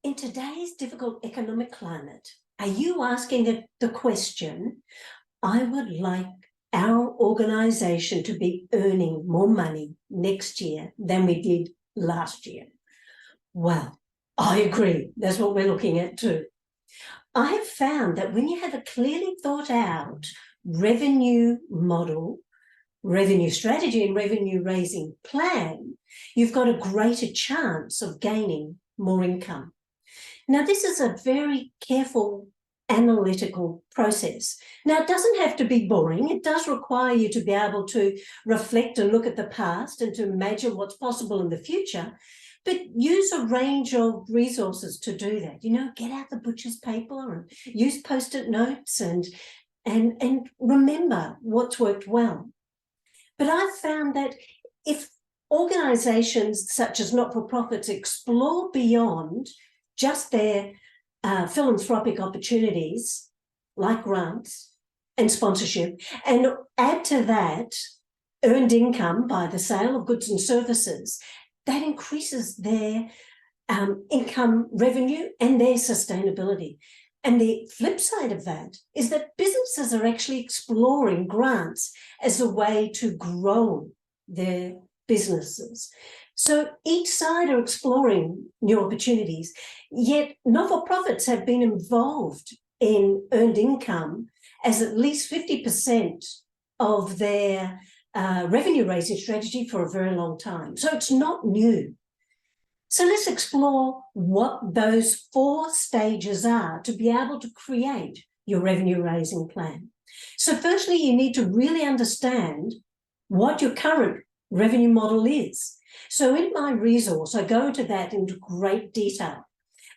In today's difficult economic climate, are you asking the question, I would like our organisation to be earning more money next year than we did last year? Well, I agree. That's what we're looking at too. I have found that when you have a clearly thought out revenue model, revenue strategy and revenue raising plan, you've got a greater chance of gaining more income. Now, this is a very careful analytical process. Now, it doesn't have to be boring. It does require you to be able to reflect and look at the past and to imagine what's possible in the future, but use a range of resources to do that. You know, get out the butcher's paper and use Post-it notes and remember what's worked well. But I've found that if organisations such as not-for-profits explore beyond just their philanthropic opportunities like grants and sponsorship, and add to that earned income by the sale of goods and services, that increases their income revenue and their sustainability. And the flip side of that is that businesses are actually exploring grants as a way to grow their businesses. So each side are exploring new opportunities, yet not-for-profits have been involved in earned income as at least 50% of their revenue raising strategy for a very long time. So it's not new. So let's explore what those 4 stages are to be able to create your revenue raising plan. So firstly, you need to really understand what your current revenue model is. So in my resource, I go into that into great detail.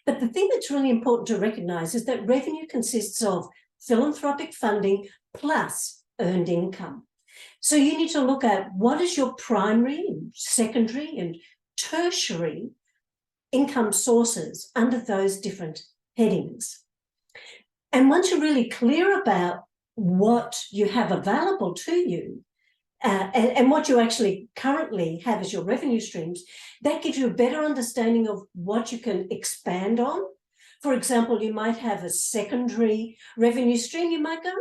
But the thing that's really important to recognise is that revenue consists of philanthropic funding plus earned income. So you need to look at what is your primary, secondary and tertiary income sources under those different headings. And once you're really clear about what you have available to you, and what you actually currently have as your revenue streams, that gives you a better understanding of what you can expand on. For example, you might have a secondary revenue stream. You might go,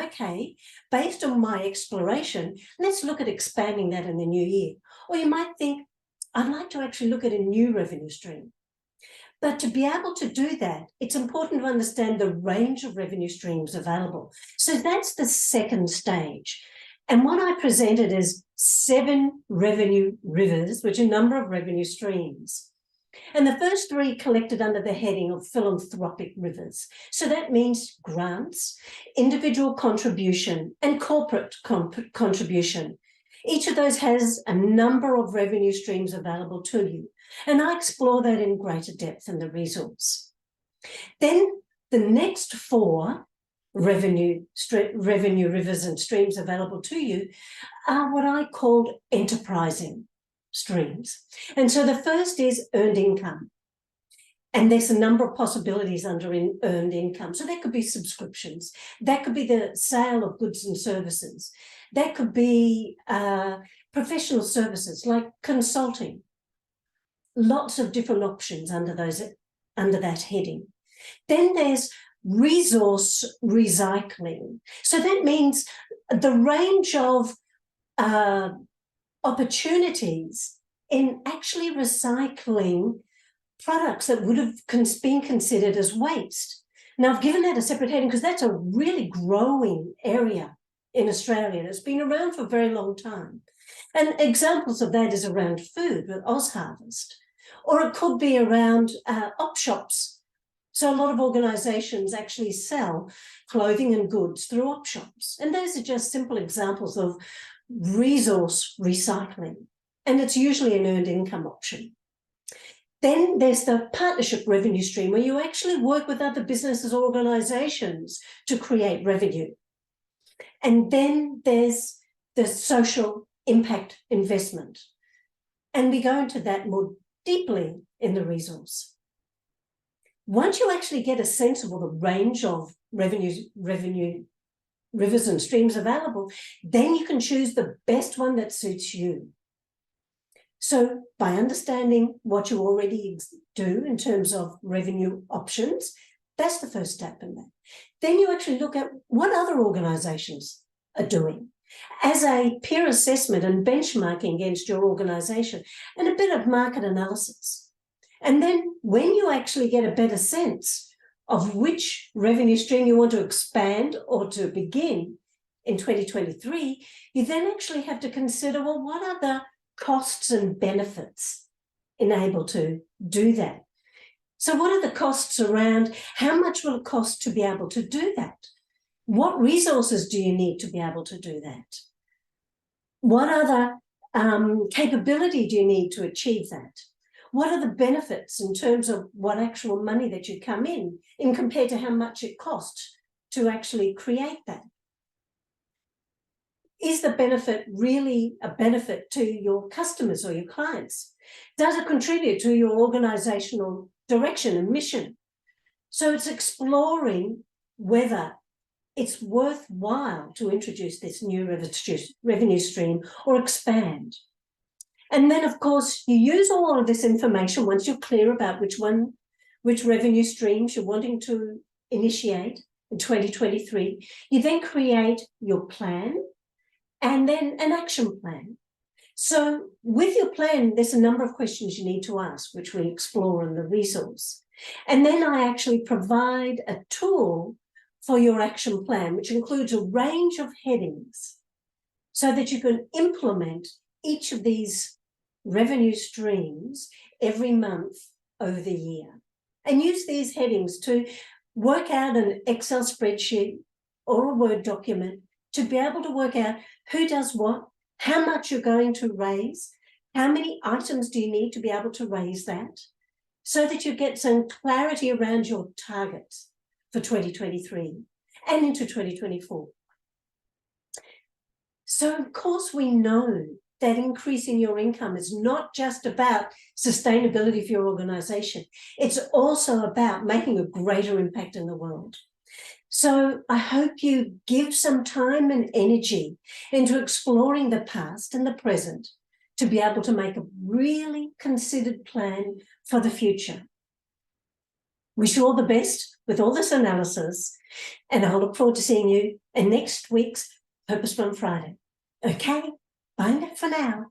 okay, based on my exploration, let's look at expanding that in the new year. Or you might think, I'd like to actually look at a new revenue stream. But to be able to do that, it's important to understand the range of revenue streams available. So that's the second stage. And what I presented is 7 revenue rivers, which are a number of revenue streams. And the first 3 collected under the heading of philanthropic rivers. So that means grants, individual contribution, and corporate contribution. Each of those has a number of revenue streams available to you. And I explore that in greater depth in the resource. Then the next 4 revenue rivers and streams available to you are what I called enterprising streams. And so the first is earned income. And there's a number of possibilities under earned income. So that could be subscriptions. That could be the sale of goods and services. That could be professional services like consulting. Lots of different options under that heading. Then there's resource recycling. So that means the range of opportunities in actually recycling products that would have been considered as waste. Now, I've given that a separate heading because that's a really growing area in Australia. It's been around for a very long time. And examples of that is around food with OzHarvest, or it could be around op shops. So a lot of organisations actually sell clothing and goods through op shops. And those are just simple examples of resource recycling. And it's usually an earned income option. Then there's the partnership revenue stream where you actually work with other businesses or organisations to create revenue. And then there's the social impact investment. And we go into that more deeply in the resource. Once you actually get a sense of the range of revenue rivers and streams available, then you can choose the best one that suits you. So by understanding what you already do in terms of revenue options, that's the first step in that. Then you actually look at what other organisations are doing as a peer assessment and benchmarking against your organisation, and a bit of market analysis. And then when you actually get a better sense of which revenue stream you want to expand or to begin in 2023, you then actually have to consider, well, what are the costs and benefits enabled to do that? So what are the costs around? How much will it cost to be able to do that? What resources do you need to be able to do that? What other capability do you need to achieve that? What are the benefits in terms of what actual money that you come in compared to how much it costs to actually create that? Is the benefit really a benefit to your customers or your clients? Does it contribute to your organizational direction and mission? So it's exploring whether it's worthwhile to introduce this new revenue stream or expand. And then, of course, you use all of this information once you're clear about which revenue streams you're wanting to initiate in 2023. You then create your plan and then an action plan. So with your plan, there's a number of questions you need to ask, which we explore in the resource. And then I actually provide a tool for your action plan, which includes a range of headings so that you can implement each of these revenue streams every month over the year. And use these headings to work out an Excel spreadsheet or a Word document to be able to work out who does what, how much you're going to raise, how many items do you need to be able to raise that, so that you get some clarity around your targets for 2023 and into 2024. So, of course, we know that increasing your income is not just about sustainability for your organisation. It's also about making a greater impact in the world. So I hope you give some time and energy into exploring the past and the present to be able to make a really considered plan for the future. Wish you all the best with all this analysis, and I'll look forward to seeing you in next week's Purposeful Friday. Okay, bye for now.